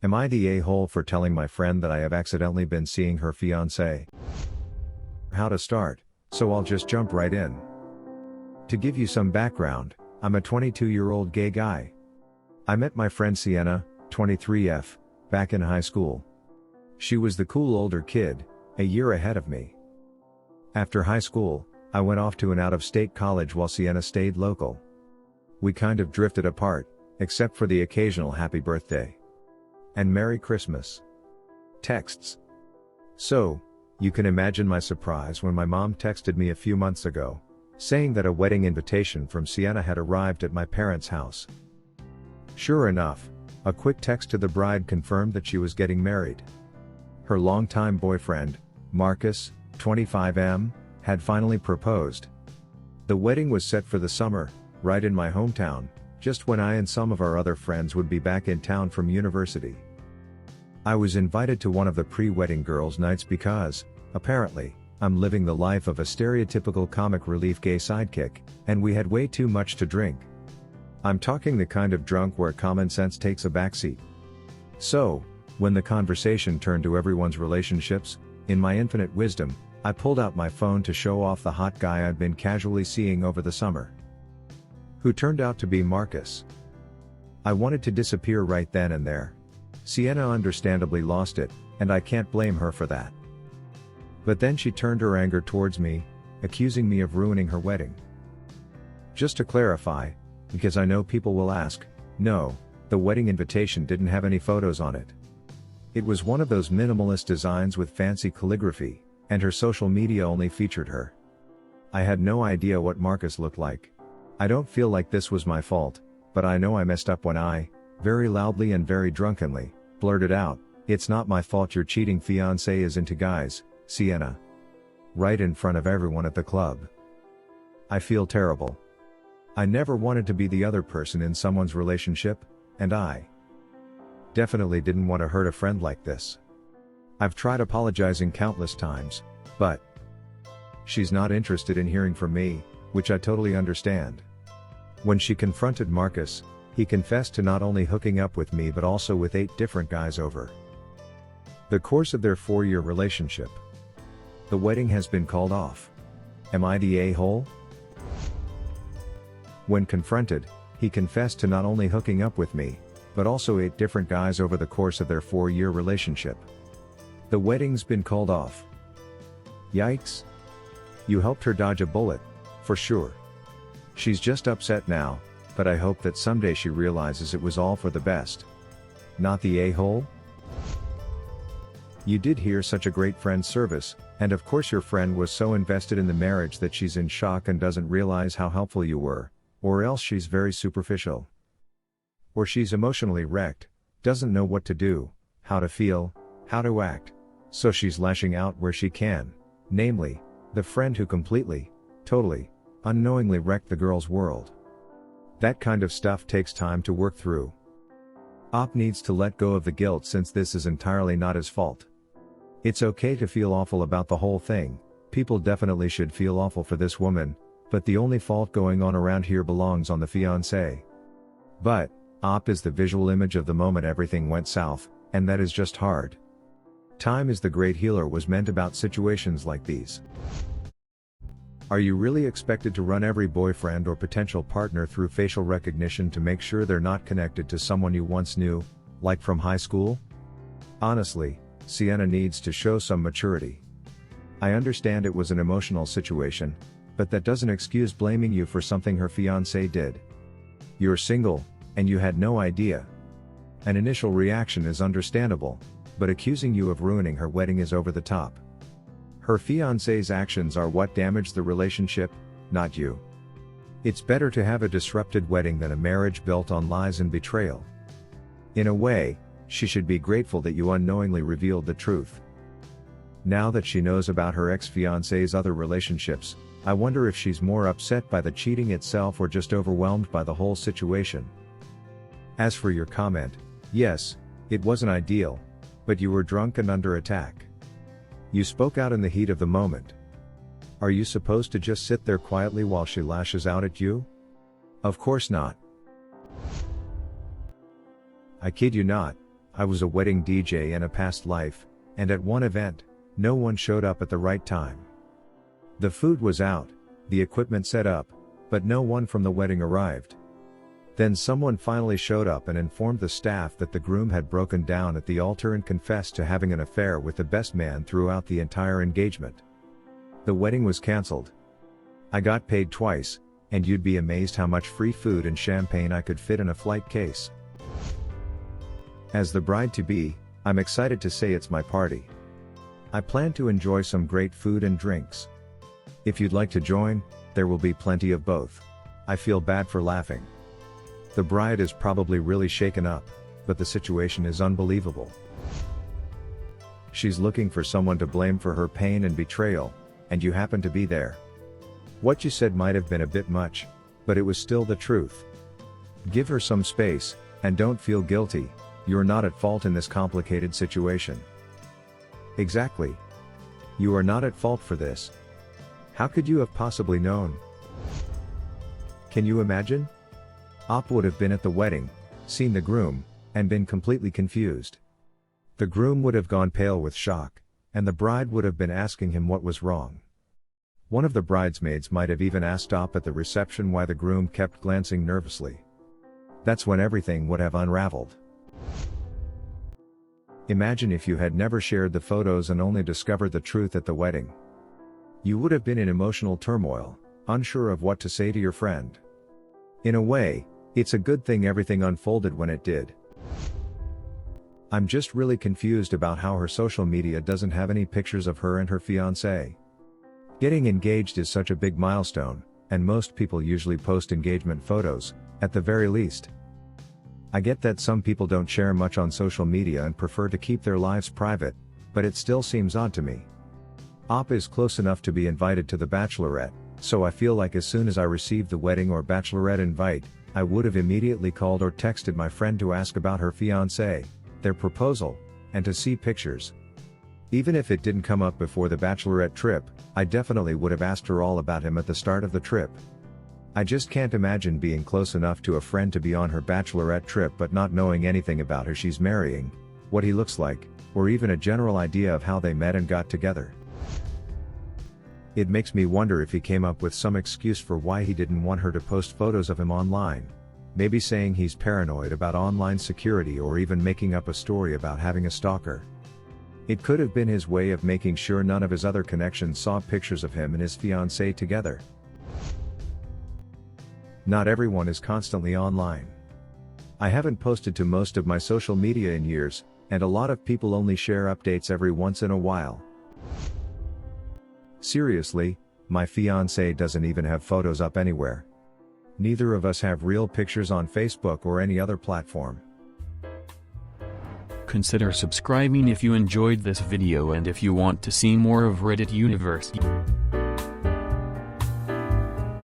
Am I the a-hole for telling my friend that I have accidentally been seeing her fiancé? How to start, so I'll just jump right in. To give you some background, I'm a 22-year-old gay guy. I met my friend Sienna, 23F, back in high school. She was the cool older kid, a year ahead of me. After high school, I went off to an out-of-state college while Sienna stayed local. We kind of drifted apart, except for the occasional happy birthday and Merry Christmas texts. So, you can imagine my surprise when my mom texted me a few months ago, saying that a wedding invitation from Sienna had arrived at my parents' house. Sure enough, a quick text to the bride confirmed that she was getting married. Her longtime boyfriend, Marcus, 25M, had finally proposed. The wedding was set for the summer, right in my hometown, just when I and some of our other friends would be back in town from university. I was invited to one of the pre-wedding girls' nights because, apparently, I'm living the life of a stereotypical comic relief gay sidekick, and we had way too much to drink. I'm talking the kind of drunk where common sense takes a backseat. So, when the conversation turned to everyone's relationships, in my infinite wisdom, I pulled out my phone to show off the hot guy I'd been casually seeing over the summer, who turned out to be Marcus. I wanted to disappear right then and there. Sienna understandably lost it, and I can't blame her for that. But then she turned her anger towards me, accusing me of ruining her wedding. Just to clarify, because I know people will ask, no, the wedding invitation didn't have any photos on it. It was one of those minimalist designs with fancy calligraphy, and her social media only featured her. I had no idea what Marcus looked like. I don't feel like this was my fault, but I know I messed up when I, very loudly and very drunkenly, blurted out, "It's not my fault your cheating fiancé is into guys, Sienna." Right in front of everyone at the club. I feel terrible. I never wanted to be the other person in someone's relationship, and I definitely didn't want to hurt a friend like this. I've tried apologizing countless times, but she's not interested in hearing from me, which I totally understand. When she confronted Marcus, he confessed to not only hooking up with me but also with 8 different guys over the course of their 4-year relationship. The wedding has been called off. Am I the a-hole? When confronted, he confessed to not only hooking up with me, but also 8 different guys over the course of their 4-year relationship. The wedding's been called off. Yikes. You helped her dodge a bullet, for sure. She's just upset now, but I hope that someday she realizes it was all for the best. Not the a-hole? You did hear such a great friend service, and of course your friend was so invested in the marriage that she's in shock and doesn't realize how helpful you were, or else she's very superficial. Or she's emotionally wrecked, doesn't know what to do, how to feel, how to act, so she's lashing out where she can, namely, the friend who completely, totally, unknowingly wrecked the girl's world. That kind of stuff takes time to work through. Op needs to let go of the guilt since this is entirely not his fault. It's okay to feel awful about the whole thing, people definitely should feel awful for this woman, but the only fault going on around here belongs on the fiancé. But, Op is the visual image of the moment everything went south, and that is just hard. Time is the great healer was meant about situations like these. Are you really expected to run every boyfriend or potential partner through facial recognition to make sure they're not connected to someone you once knew, like from high school? Honestly, Sienna needs to show some maturity. I understand it was an emotional situation, but that doesn't excuse blaming you for something her fiancé did. You're single, and you had no idea. An initial reaction is understandable, but accusing you of ruining her wedding is over the top. Her fiancé's actions are what damaged the relationship, not you. It's better to have a disrupted wedding than a marriage built on lies and betrayal. In a way, she should be grateful that you unknowingly revealed the truth. Now that she knows about her ex-fiancé's other relationships, I wonder if she's more upset by the cheating itself or just overwhelmed by the whole situation. As for your comment, yes, it wasn't ideal, but you were drunk and under attack. You spoke out in the heat of the moment. Are you supposed to just sit there quietly while she lashes out at you? Of course not. I kid you not, I was a wedding DJ in a past life, and at one event, no one showed up at the right time. The food was out, the equipment set up, but no one from the wedding arrived. Then someone finally showed up and informed the staff that the groom had broken down at the altar and confessed to having an affair with the best man throughout the entire engagement. The wedding was cancelled. I got paid twice, and you'd be amazed how much free food and champagne I could fit in a flight case. As the bride-to-be, I'm excited to say it's my party. I plan to enjoy some great food and drinks. If you'd like to join, there will be plenty of both. I feel bad for laughing. The bride is probably really shaken up, but the situation is unbelievable. She's looking for someone to blame for her pain and betrayal, and you happen to be there. What you said might have been a bit much, but it was still the truth. Give her some space, and don't feel guilty, you're not at fault in this complicated situation. Exactly. You are not at fault for this. How could you have possibly known? Can you imagine? Op would have been at the wedding, seen the groom, and been completely confused. The groom would have gone pale with shock, and the bride would have been asking him what was wrong. One of the bridesmaids might have even asked Op at the reception why the groom kept glancing nervously. That's when everything would have unraveled. Imagine if you had never shared the photos and only discovered the truth at the wedding. You would have been in emotional turmoil, unsure of what to say to your friend. In a way, it's a good thing everything unfolded when it did. I'm just really confused about how her social media doesn't have any pictures of her and her fiancé. Getting engaged is such a big milestone, and most people usually post engagement photos, at the very least. I get that some people don't share much on social media and prefer to keep their lives private, but it still seems odd to me. Op is close enough to be invited to the bachelorette, so I feel like as soon as I received the wedding or bachelorette invite, I would have immediately called or texted my friend to ask about her fiancé, their proposal, and to see pictures. Even if it didn't come up before the bachelorette trip, I definitely would have asked her all about him at the start of the trip. I just can't imagine being close enough to a friend to be on her bachelorette trip but not knowing anything about who she's marrying, what he looks like, or even a general idea of how they met and got together. It makes me wonder if he came up with some excuse for why he didn't want her to post photos of him online. Maybe saying he's paranoid about online security or even making up a story about having a stalker. It could have been his way of making sure none of his other connections saw pictures of him and his fiancée together. Not everyone is constantly online. I haven't posted to most of my social media in years, and a lot of people only share updates every once in a while. Seriously, my fiancé doesn't even have photos up anywhere. Neither of us have real pictures on Facebook or any other platform. Consider subscribing if you enjoyed this video and if you want to see more of Reddit Universe.